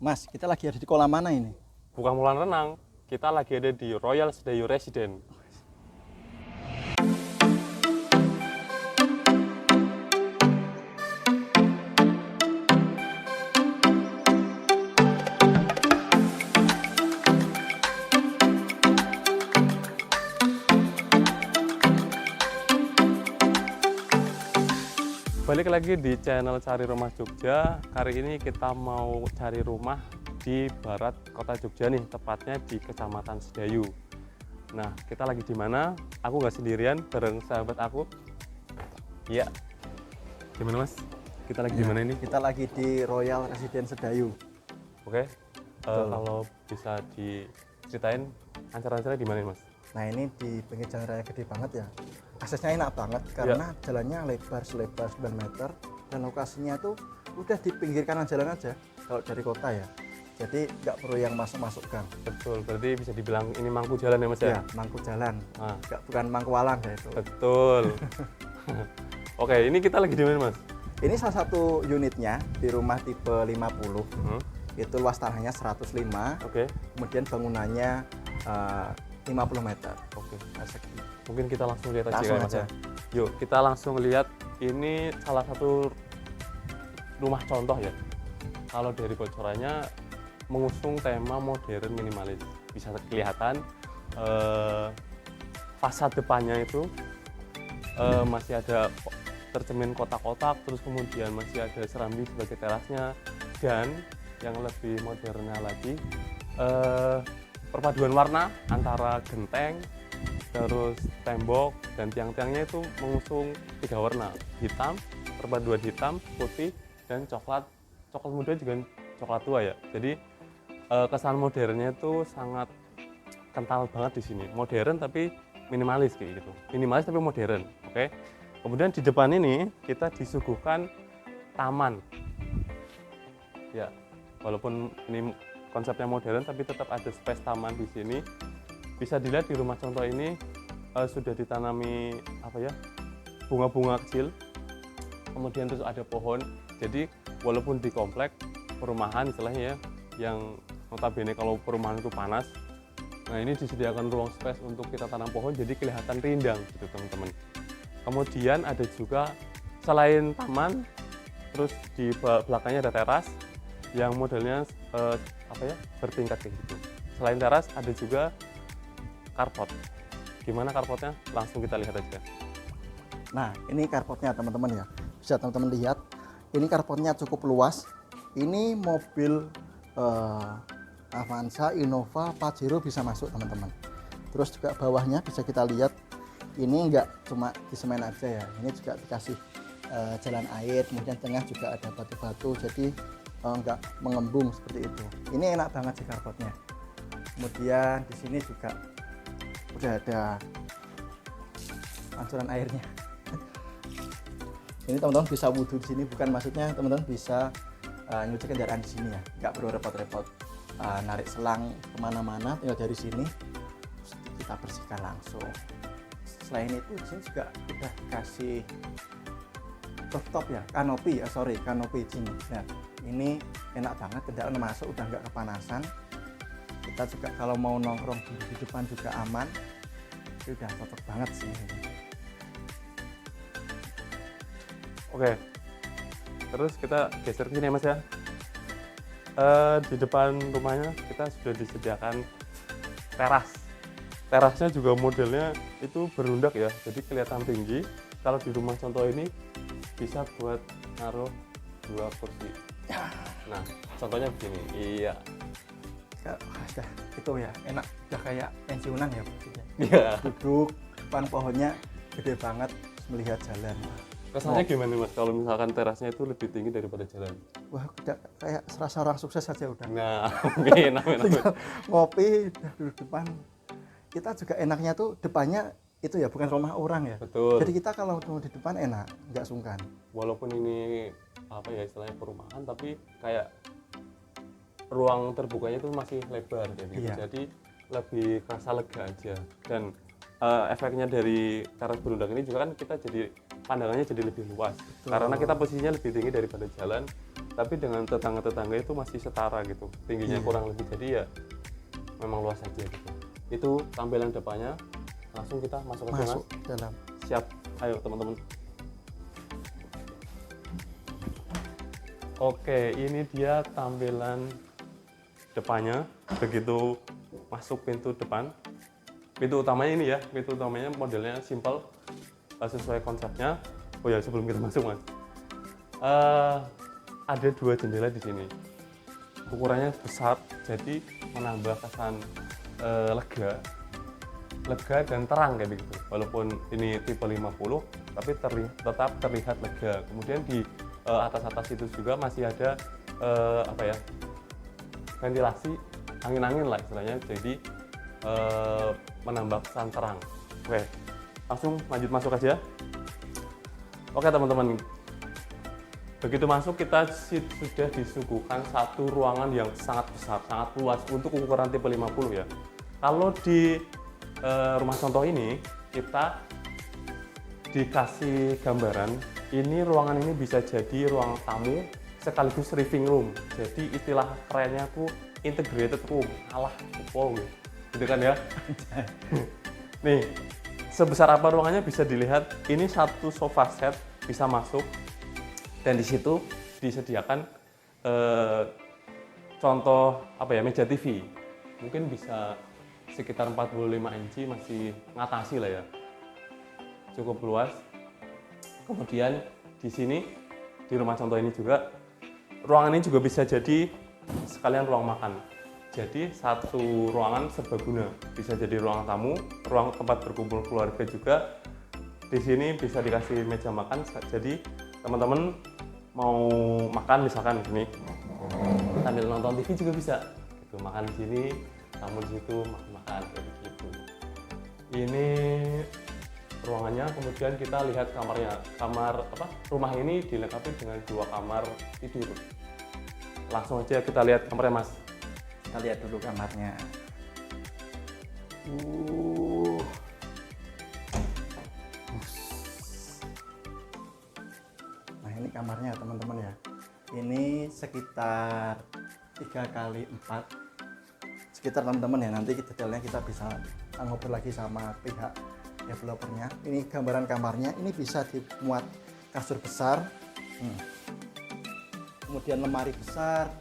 Mas, kita lagi ada di kolam mana ini? Bukan kolam renang, kita lagi ada di Royal Sedayu Residence. Balik lagi di channel Cari Rumah Jogja. Kali ini kita mau cari rumah di barat kota Jogja nih, tepatnya di Kecamatan Sedayu. Nah, kita lagi di mana? Aku nggak sendirian, bareng sahabat aku. Iya. Gimana Mas? Kita lagi di mana ini? Kita lagi di Royal Residence Sedayu. Oke. Kalau bisa diceritain acara-acaranya di mana Mas? Nah, ini di pinggir jalan raya gede banget ya. Aksesnya enak banget karena jalannya lebar selebar 9 meter dan lokasinya tuh udah di pinggir kanan jalan aja kalau dari kota ya. Jadi nggak perlu yang masuk-masukkan. Betul, berarti bisa dibilang ini mangku jalan ya Mas ya? Ya, mangku jalan. Ah. Bukan mangkualang ya itu. Betul. Oke, ini kita lagi di mana Mas? Ini salah satu unitnya di rumah tipe 50. Itu luas tanahnya 105. Oke. Kemudian bangunannya 50 meter. Oke. Persegi. Mungkin kita langsung lihat aja Langsung ya, Mas aja. ya. Yuk, kita langsung lihat. Ini salah satu rumah contoh ya. Kalau dari bocorannya mengusung tema modern minimalis. Bisa kelihatan fasad depannya itu masih ada tercemin kotak-kotak, terus kemudian masih ada serambi sebagai terasnya, dan yang lebih modernnya lagi perpaduan warna antara genteng, terus tembok, dan tiang-tiangnya itu mengusung 3 warna, hitam, perpaduan hitam, putih, dan coklat muda juga coklat tua ya. Jadi kesan modernnya itu sangat kental banget di sini. Modern tapi minimalis kayak gitu. Minimalis tapi modern, oke? Kemudian di depan ini kita disuguhkan taman. Ya, walaupun ini konsepnya modern tapi tetap ada space taman di sini. Bisa dilihat di rumah contoh ini sudah ditanami bunga-bunga kecil. Kemudian terus ada pohon. Jadi walaupun di komplek perumahan istilahnya ya, yang notabene kalau perumahan itu panas, nah ini disediakan ruang space untuk kita tanam pohon jadi kelihatan rindang gitu teman-teman. Kemudian ada juga selain taman, terus di belakangnya ada teras yang modelnya bertingkat kayak gitu. Selain teras ada juga carport. Gimana carportnya? Langsung kita lihat aja. Nah, ini carportnya teman-teman ya. Bisa teman-teman lihat. Ini carportnya cukup luas. Ini mobil Avanza, Innova, Pajero bisa masuk teman-teman. Terus juga bawahnya bisa kita lihat. Ini enggak cuma di semen aja ya. Ini juga dikasih jalan air. Kemudian tengah juga ada batu-batu. Jadi enggak mengembung seperti itu. Ini enak banget sih carportnya. Kemudian di sini juga udah ada pancuran airnya. Ini teman-teman bisa wudhu di sini, bukan maksudnya teman-teman bisa nyuci kendaraan di sini ya, nggak perlu repot-repot narik selang kemana-mana, tinggal dari sini terus kita bersihkan langsung. Selain itu di sini juga udah dikasih rooftop ya, kanopi di sini. Nah, ini enak banget, kendaraan masuk udah nggak kepanasan. Kita juga kalau mau nongkrong di depan juga aman. Itu udah cocok banget sih. Oke, terus kita geser ke sini ya Mas ya. Di depan rumahnya kita sudah disediakan teras. Terasnya juga modelnya itu berundak ya, jadi kelihatan tinggi. Kalau di rumah contoh ini bisa buat naruh 2 kursi. Nah, contohnya begini. Iya. Itu ya enak, udah kayak pensiunan ya. Iya. Duduk depan pohonnya gede banget, melihat jalan. Kesannya gimana Mas kalau misalkan terasnya itu lebih tinggi daripada jalan? Wah, udah kayak serasa orang sukses aja udah. Nah, mungkin Tinggal ngopi, udah duduk depan. Kita juga enaknya tuh depannya itu ya bukan rumah orang ya. Betul. Jadi kita kalau mau di depan enak, nggak sungkan. Walaupun ini istilahnya perumahan, tapi kayak ruang terbukanya itu masih lebar jadi Iya. Jadi lebih kerasa lega aja. Dan efeknya dari teras berundak ini juga kan kita jadi pandangannya jadi lebih luas. Betul. Karena kita posisinya lebih tinggi daripada jalan, tapi dengan tetangga-tetangga itu masih setara gitu, tingginya kurang lebih, jadi ya memang luas aja gitu. Itu tampilan depannya. Langsung kita masuk aja, Masuk Mas. dalam. Siap, ayo teman-teman. Oke, ini dia tampilan depannya. Begitu masuk pintu depan, pintu utamanya ini ya, pintu utamanya modelnya simple, sesuai konsepnya. Oh ya, sebelum kita masuk, Mas, ada 2 jendela di sini. Ukurannya besar, jadi menambah kesan lega dan terang kayak begitu. Walaupun ini tipe 50, tapi tetap terlihat lega. Kemudian di atas itu juga masih ada ventilasi angin-angin lah istilahnya, jadi menambah kesan terang. Oke, langsung lanjut masuk aja. Oke teman-teman, begitu masuk kita sudah disuguhkan satu ruangan yang sangat besar, sangat luas untuk ukuran tipe 50 ya. Kalau di rumah contoh ini kita dikasih gambaran, ini ruangan ini bisa jadi ruang tamu sekaligus living room. Jadi istilah kerennya tuh integrated room. Alah, wow gitu kan ya. Nih, sebesar apa ruangannya bisa dilihat. Ini satu sofa set bisa masuk, dan di situ disediakan contoh meja TV. Mungkin bisa sekitar 45 inci, masih ngatasi lah ya, cukup luas. Kemudian di sini, di rumah contoh ini juga, ruangan ini juga bisa jadi sekalian ruang makan. Jadi satu ruangan serbaguna, bisa jadi ruang tamu, ruang tempat berkumpul keluarga juga. Di sini bisa dikasih meja makan, jadi teman-teman mau makan misalkan di sini sambil nonton TV juga bisa. Gitu, makan di sini, tamu di situ makan kayak begitu. Ini ruangannya. Kemudian kita lihat kamarnya. Rumah ini dilengkapi dengan 2 kamar tidur. Langsung aja kita lihat kamarnya, Mas. Kita lihat dulu kamarnya. Nah, ini kamarnya teman-teman ya. Ini sekitar 3x4. Sekitar teman-teman ya, nanti detailnya kita bisa ngobrol lagi sama pihak developernya. Ini gambaran kamarnya, ini bisa dimuat kasur besar, kemudian lemari besar.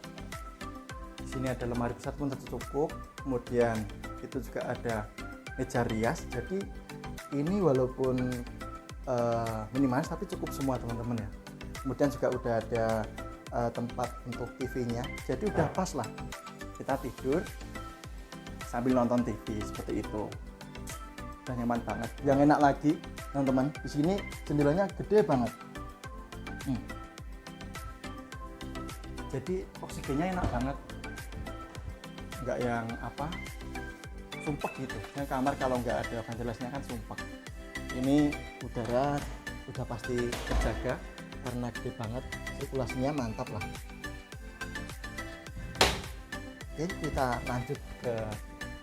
Di sini ada lemari besar pun cukup. Kemudian itu juga ada meja rias. Jadi ini walaupun minimalis tapi cukup semua teman-teman ya. Kemudian juga udah ada tempat untuk TV-nya. Jadi udah pas lah kita tidur sambil nonton TV seperti itu. Udah nyaman banget. Yang enak lagi teman-teman, di sini jendelanya gede banget. Jadi oksigennya enak banget. Enggak yang sumpek gitu. Yang kamar kalau nggak ada ventilasinya kan sumpek. Ini udara udah pasti terjaga karena gede banget, sirkulasinya mantap lah. Oke, kita lanjut ke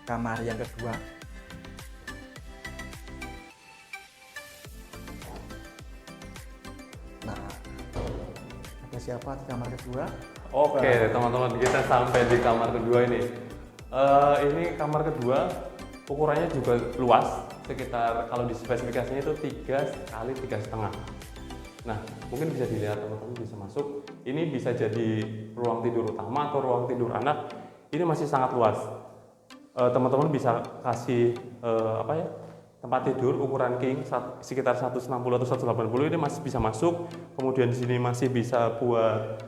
kamar yang kedua. Nah, ada siapa di kamar kedua? Oke teman-teman, kita sampai di kamar kedua ini. Ini kamar kedua, ukurannya juga luas, sekitar kalau di spesifikasinya itu 3x3,5. Nah, mungkin bisa dilihat teman-teman, bisa masuk. Ini bisa jadi ruang tidur utama atau ruang tidur anak. Ini masih sangat luas. Teman-teman bisa kasih tempat tidur ukuran king sekitar 160 atau 180, ini masih bisa masuk. Kemudian di sini masih bisa buat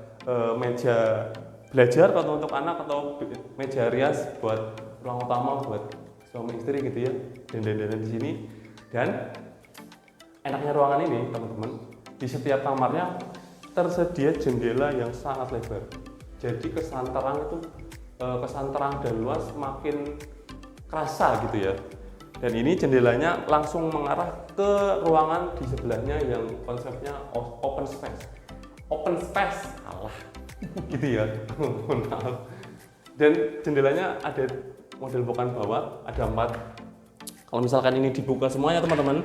meja belajar atau untuk anak, atau meja rias buat ruang utama buat suami istri gitu ya, dan di sini. Dan enaknya ruangan ini teman-teman, di setiap kamarnya tersedia jendela yang sangat lebar. Jadi kesan terang dan luas makin kerasa gitu ya. Dan ini jendelanya langsung mengarah ke ruangan di sebelahnya yang konsepnya open space. Open space, alah, gitu ya. Maaf. Dan jendelanya ada model bukan bawah, ada 4. Kalau misalkan ini dibuka semuanya teman-teman,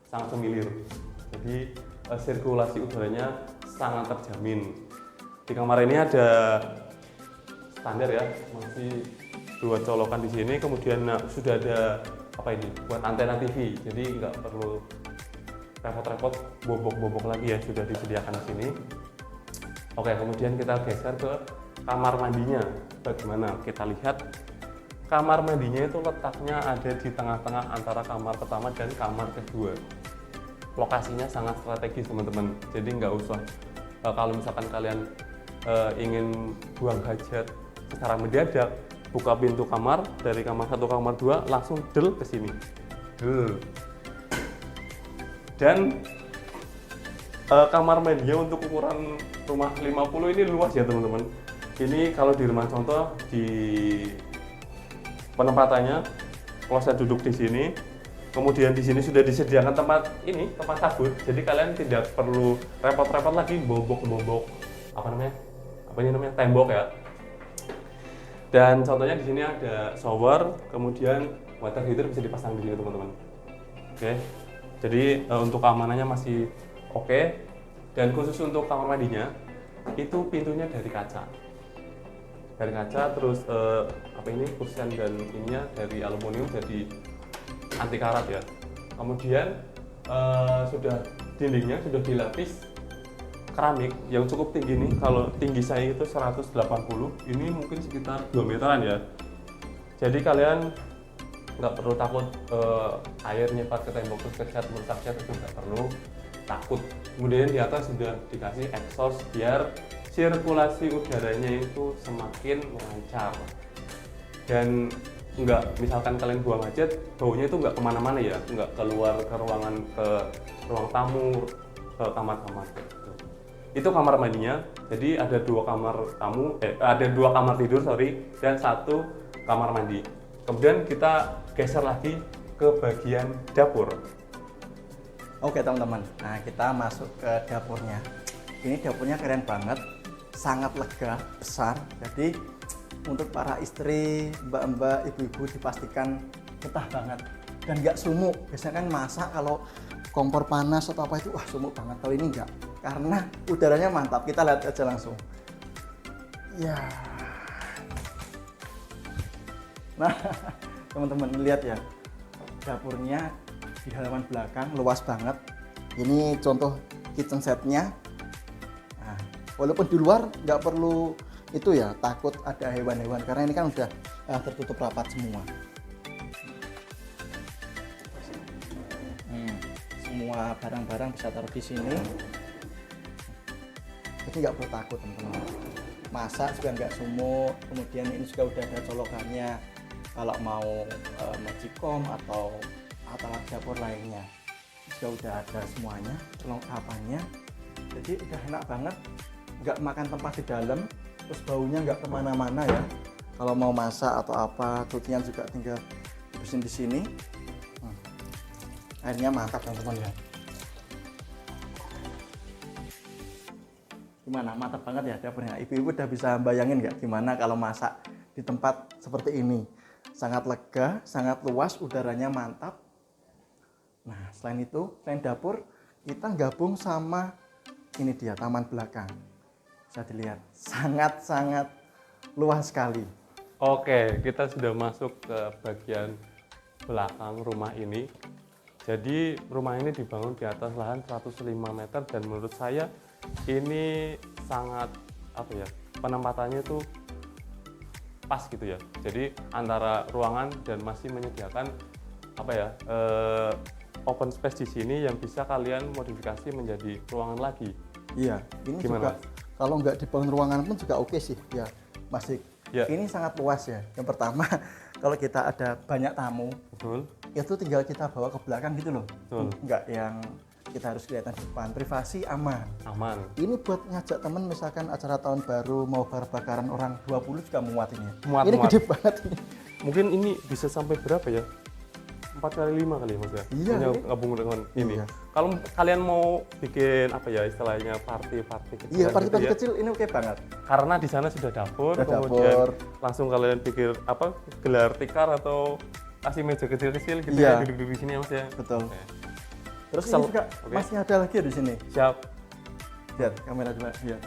sangat semilir. Jadi sirkulasi udaranya sangat terjamin. Di kamar ini ada standar ya, masih 2 colokan di sini, kemudian sudah ada apa ini buat antena TV, jadi nggak perlu repot-repot bobok-bobok lagi ya, sudah disediakan di sini. Oke, kemudian kita geser ke kamar mandinya. Bagaimana? Kita lihat kamar mandinya itu letaknya ada di tengah-tengah antara kamar pertama dan kamar kedua. Lokasinya sangat strategis teman-teman, jadi nggak usah kalau misalkan kalian ingin buang hajat secara mendadak, buka pintu kamar dari kamar 1 ke kamar 2 langsung del ke sini. Del. Dan kamar mandinya untuk ukuran rumah 50 ini luas ya teman-teman. Ini kalau di rumah contoh di penempatannya, kalau saya duduk di sini, kemudian di sini sudah disediakan tempat sabut, jadi kalian tidak perlu repot-repot lagi bobok-bobok tembok ya. Dan contohnya di sini ada shower, kemudian water heater bisa dipasang di sini teman-teman. Oke. Jadi untuk keamanannya masih oke. Dan khusus untuk kamar mandinya itu pintunya dari kaca. Dari kaca, terus kusen dan ininya dari aluminium, jadi anti karat ya. Kemudian sudah dindingnya sudah dilapis keramik yang cukup tinggi nih. Kalau tinggi saya itu 180, ini mungkin sekitar 2 meteran ya. Jadi kalian nggak perlu takut air nyepat ke tembok terus merusak-cat, itu nggak perlu takut. Kemudian di atas sudah dikasih exhaust biar sirkulasi udaranya itu semakin lancar. Dan nggak, misalkan kalian buang hajat, baunya itu nggak kemana-mana ya, nggak keluar ke ruangan, ke ruang tamu, ke kamar-kamar gitu. Itu kamar mandinya. Jadi ada 2 kamar tamu, ada 2 kamar tidur dan 1 kamar mandi. Kemudian kita geser lagi ke bagian dapur. Oke teman-teman, nah kita masuk ke dapurnya. Ini dapurnya keren banget, sangat lega, besar. Jadi untuk para istri, mbak-mbak, ibu-ibu dipastikan betah banget dan nggak sumuk. Biasanya kan masak kalau kompor panas atau apa itu wah sumuk banget. Kalau ini enggak, karena udaranya mantap. Kita lihat aja langsung. Ya. Nah, teman-teman lihat ya, dapurnya di halaman belakang luas banget. Ini contoh kitchen setnya. Nah, walaupun di luar nggak perlu itu ya, takut ada hewan-hewan karena ini kan udah tertutup rapat semua. Semua barang-barang bisa taruh di sini. Jadi nggak perlu takut teman-teman. Masak juga nggak sumuk. Kemudian ini juga udah ada colokannya. Kalau mau magicom atau alat dapur lainnya juga udah ada semuanya, perlengkapannya. Jadi udah enak banget, nggak makan tempat di dalam, terus baunya nggak kemana-mana ya. Kalau mau masak atau apa, tutian juga tinggal dibersihin di sini. Airnya mantap teman-teman ya. Gimana, mantap banget ya dapurnya. Ibu-ibu udah bisa bayangin nggak gimana kalau masak di tempat seperti ini. Sangat lega, sangat luas, udaranya mantap. Nah, selain itu, selain dapur, kita gabung sama ini dia, taman belakang. Bisa dilihat, sangat-sangat luas sekali. Oke, kita sudah masuk ke bagian belakang rumah ini. Jadi, rumah ini dibangun di atas lahan 105 meter dan menurut saya ini sangat penempatannya itu pas gitu ya. Jadi antara ruangan dan masih menyediakan open space di sini yang bisa kalian modifikasi menjadi ruangan lagi. Iya, ini gimana, juga kalau nggak dibangun ruangan pun juga oke sih ya, Mas Dik. Ya. Ini sangat luas ya. Yang pertama, kalau kita ada banyak tamu, betul, itu tinggal kita bawa ke belakang gitu loh. betul. Nggak yang kita harus kelihatan di depan, privasi aman. Aman. Ini buat ngajak temen misalkan acara tahun baru mau bakar-bakaran orang 20 juga muat ini. Muat, Ini muat. gede banget ini. Mungkin ini bisa sampai berapa ya? 4 kali 5 kali Mas ya? Iya, ini. Gabung dengan ini. Iya. Kalau kalian mau bikin istilahnya party kecil. Iya, party-party gitu ya, kecil ini oke banget. karena di sana sudah dapur, Sudah kemudian dapur. langsung kalian pikir gelar tikar atau kasih meja kecil-kecil gitu Iya. ya, duduk di sini ya Mas ya. Betul. Oke. Terus Kesel. ini juga Oke. masih ada lagi ya di sini. Siap. Lihat kamera coba lihat.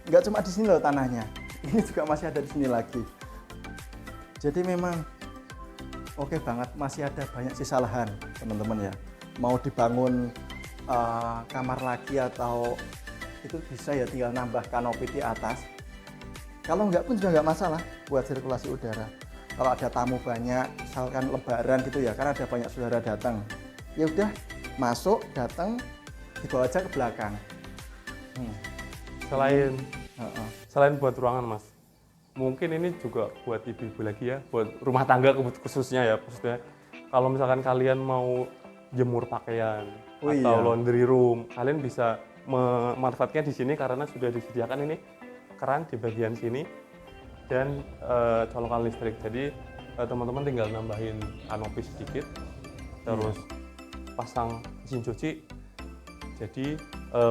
nggak cuma di sini loh tanahnya, ini juga masih ada di sini lagi. Jadi memang oke banget, masih ada banyak sisa lahan teman-teman ya. Mau dibangun kamar lagi atau itu bisa ya, tinggal nambah kanopi di atas. Kalau nggak pun juga nggak masalah buat sirkulasi udara. Kalau ada tamu banyak, misalkan lebaran gitu ya, karena ada banyak saudara datang, ya udah masuk, datang, dibawa aja ke belakang. Selain buat ruangan Mas, mungkin ini juga buat ibu-ibu lagi ya, buat rumah tangga khususnya ya, maksudnya kalau misalkan kalian mau jemur pakaian atau laundry room, kalian bisa memanfaatkan di sini karena sudah disediakan ini keran di bagian sini dan colokan listrik. Jadi teman-teman tinggal nambahin kanopi sedikit, terus pasang mesin cuci, jadi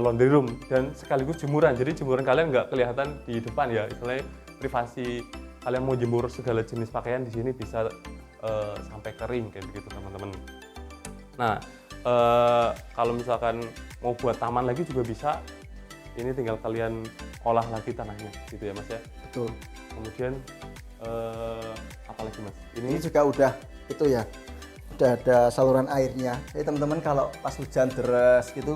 laundry room dan sekaligus jemuran. Jadi jemuran kalian nggak kelihatan di depan ya, istilahnya privasi. Kalian mau jemur segala jenis pakaian di sini bisa sampai kering kayak begitu teman-teman. Nah kalau misalkan mau buat taman lagi juga bisa. Ini tinggal kalian olah lagi tanahnya gitu ya Mas ya. Betul. Kemudian apa lagi Mas? Ini juga udah itu ya, udah ada saluran airnya. Jadi teman-teman kalau pas hujan deras gitu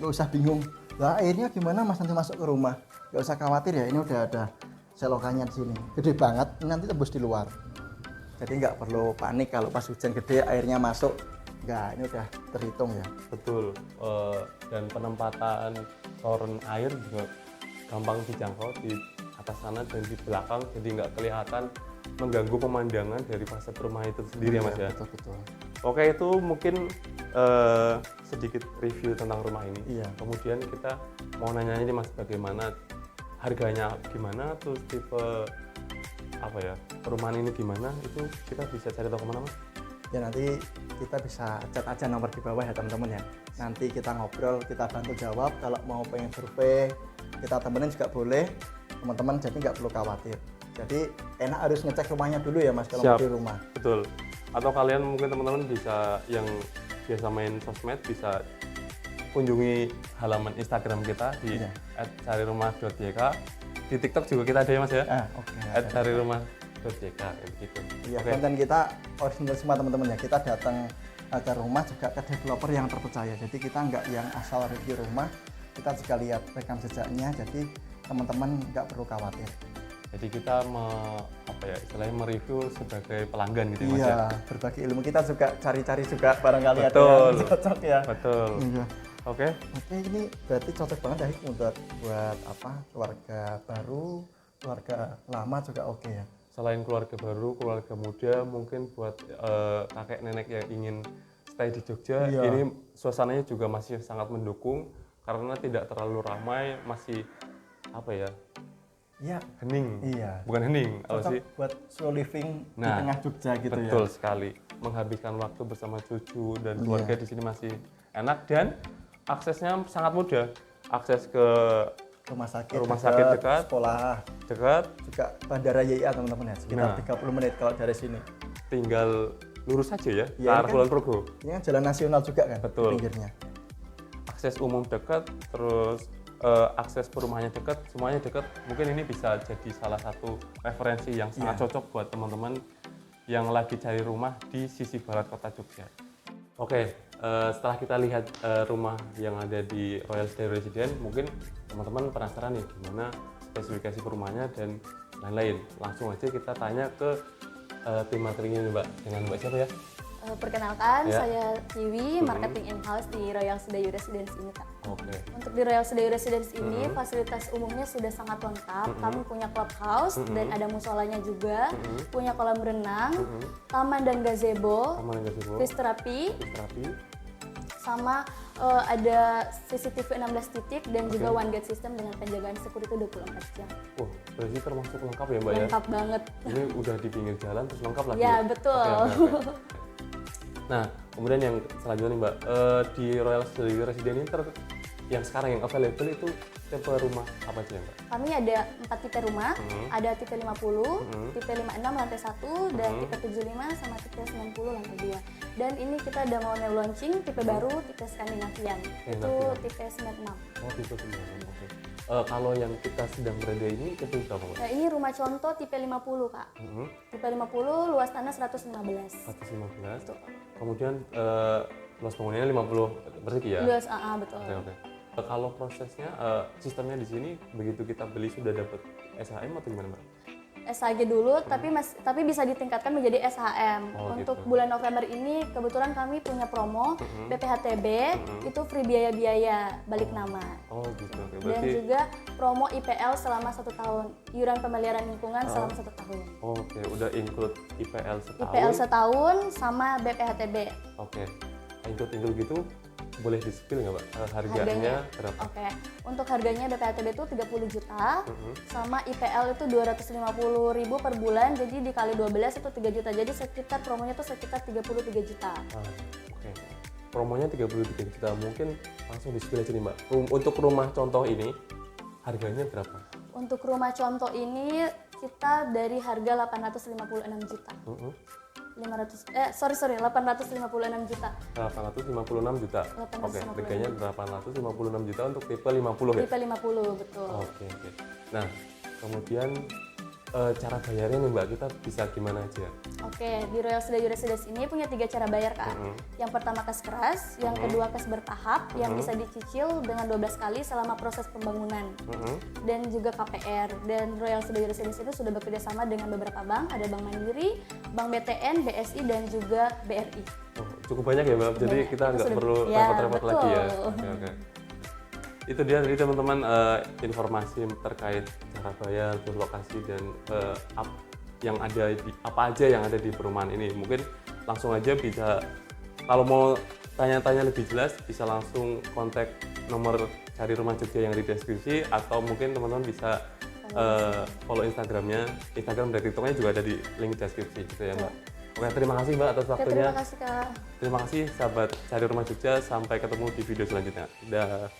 nggak usah bingung, lah airnya gimana Mas nanti masuk ke rumah. Nggak usah khawatir ya, ini udah ada selokannya di sini. Gede banget, nanti tembus di luar. Jadi nggak perlu panik kalau pas hujan gede airnya masuk. Nggak, ini udah terhitung ya. Betul. Dan penempatan saluran air juga gampang dijangkau di atas sana dan di belakang, jadi nggak kelihatan mengganggu pemandangan dari fasad rumah itu sendiri ya Mas ya. Betul. Oke, itu mungkin sedikit review tentang rumah ini. Iya. Kemudian kita mau nanya ini Mas, bagaimana harganya, gimana, terus tipe apa ya, perumahan ini gimana, itu kita bisa cari tahu kemana Mas? Ya nanti kita bisa chat aja nomor di bawah ya teman-teman ya. Nanti kita ngobrol, kita bantu jawab. Kalau mau pengen survei, kita temenin juga boleh teman-teman, jadi nggak perlu khawatir. Jadi enak harus ngecek rumahnya dulu ya Mas kalau mau di rumah. Betul. Atau kalian mungkin teman-teman bisa yang biasa main sosmed bisa kunjungi halaman Instagram kita di @carirumah.jk. Di TikTok juga kita ada ya Mas ya. @carirumah.jk gitu. Iya, konten kita original semua teman-teman ya. Kita datang ke rumah juga ke developer yang terpercaya. Jadi kita nggak yang asal review rumah, kita juga lihat rekam jejaknya. Jadi teman-teman nggak perlu khawatir. Jadi kita istilahnya mereview sebagai pelanggan gitu ya Mas ya. Iya, berbagi ilmu, kita juga cari-cari juga barangkali ada Betul. yang cocok ya. Betul. Iya. Oke, ini berarti cocok banget ya buat keluarga baru, keluarga lama juga oke ya. Selain keluarga baru, keluarga muda, mungkin buat kakek nenek yang ingin stay di Jogja, ini suasananya juga masih sangat mendukung karena tidak terlalu ramai, masih hening. Iya. Bukan hening, cocok buat slow living di tengah Jogja gitu ya. Betul sekali. Menghabiskan waktu bersama cucu dan keluarga di sini masih enak dan aksesnya sangat mudah. Akses ke rumah sakit dekat, sekolah dekat, juga bandara YIA teman-teman ya, sekitar 30 menit kalau dari sini. Tinggal lurus saja ya, ke arah Kulon Progo. Ini kan jalan nasional juga kan. Betul. Pinggirnya. Akses umum dekat, terus akses perumahannya dekat, semuanya dekat. Mungkin ini bisa jadi salah satu referensi yang sangat cocok buat teman-teman yang lagi cari rumah di sisi barat kota Jogja. Oke, setelah kita lihat rumah yang ada di Royal Stay Residence, mungkin teman-teman penasaran nih gimana spesifikasi perumahannya dan lain-lain. Langsung aja kita tanya ke tim marketingnya nih Mbak, dengan Mbak siapa ya? Perkenalkan, saya Kiwi, marketing in-house di Royal Sedayu Residence ini Kak. Oke. Untuk di Royal Sedayu Residence ini, fasilitas umumnya sudah sangat lengkap. Kami punya clubhouse dan ada musolanya juga, punya kolam renang, taman dan gazebo, fisioterapi, sama ada CCTV 16 titik dan juga one gate system dengan penjagaan security 24 jam. Wah, berarti termasuk lengkap ya Mbak ya? Lengkap banget. Ini udah di pinggir jalan terus lengkap lagi? Ya, betul. Oke. Nah, kemudian yang selanjutnya nih Mbak, di Royal Sedayu Residence ini yang sekarang yang available itu tipe rumah apa aja Mbak? Kami ada 4 tipe rumah, ada tipe 50, tipe 56 lantai 1, dan tipe 75 sama tipe 90 lantai 2. Dan ini kita udah mau launching tipe baru, tipe Skandinavian. Itu tipe 96. Oh, tipe 96, oke. Kalau yang kita sedang berada ini itu berapa Mbak? Nah, ini rumah contoh tipe 50 Kak. Tipe 50, luas tanah 115. 115. Betul. Kemudian luas bangunannya 50 persegi ya? Luas, betul. Oke. Kalau prosesnya, sistemnya di sini begitu kita beli sudah dapat SHM atau gimana Mbak? SHG dulu, tapi bisa ditingkatkan menjadi SHM. Oh, Untuk gitu. bulan November ini kebetulan kami punya promo BPHTB itu free biaya-biaya balik nama. Oh gitu. Oke. Dan Berarti juga promo IPL selama 1 tahun, iuran pemeliharaan lingkungan selama 1 tahun. oke, udah include IPL setahun. IPL setahun sama BPHTB. Oke. Include gitu boleh di-spill nggak Mbak? Harganya berapa? Oke. Untuk harganya BPHTB itu 30 juta, sama IPL itu 250.000 per bulan, jadi dikali 12 itu 3 juta. Jadi sekitar promonya itu sekitar 33 juta. Oke. Promonya 33 juta. Mungkin langsung di-spill aja nih Mbak. Untuk rumah contoh ini harganya berapa? Untuk rumah contoh ini kita dari harga 856 juta. 856 juta. 856 juta. Oke, 856. harganya 856 juta untuk tipe 50 ya? Tipe 50, betul. Oke. Nah, kemudian cara bayarnya nih Mbak, kita bisa gimana aja? Oke, di Royal Sedayu Residence ini punya 3 cara bayar Kak. Yang pertama kas keras, yang kedua kas bertahap, yang bisa dicicil dengan 12 kali selama proses pembangunan. Dan juga KPR. Dan Royal Sedayu Residence itu sudah bekerja sama dengan beberapa bank, ada Bank Mandiri, Bank BTN, BSI, dan juga BRI. Oh, cukup banyak ya Mbak, jadi Banyak. kita Itu nggak sudah- perlu ya, repot-repot lagi ya? betul. Oke. Itu dia dari teman-teman informasi terkait cara bayar, lokasi dan yang ada di apa aja yang ada di perumahan ini. Mungkin langsung aja bisa, kalau mau tanya-tanya lebih jelas bisa langsung kontak nomor Cari Rumah Jogja yang di deskripsi, atau mungkin teman-teman bisa follow Instagramnya, Instagram dan TikToknya juga ada di link deskripsi gitu ya Mbak. Oke, terima kasih Mbak atas Oke, waktunya. terima kasih Kak. Terima kasih sahabat Cari Rumah Jogja, sampai ketemu di video selanjutnya. Dah.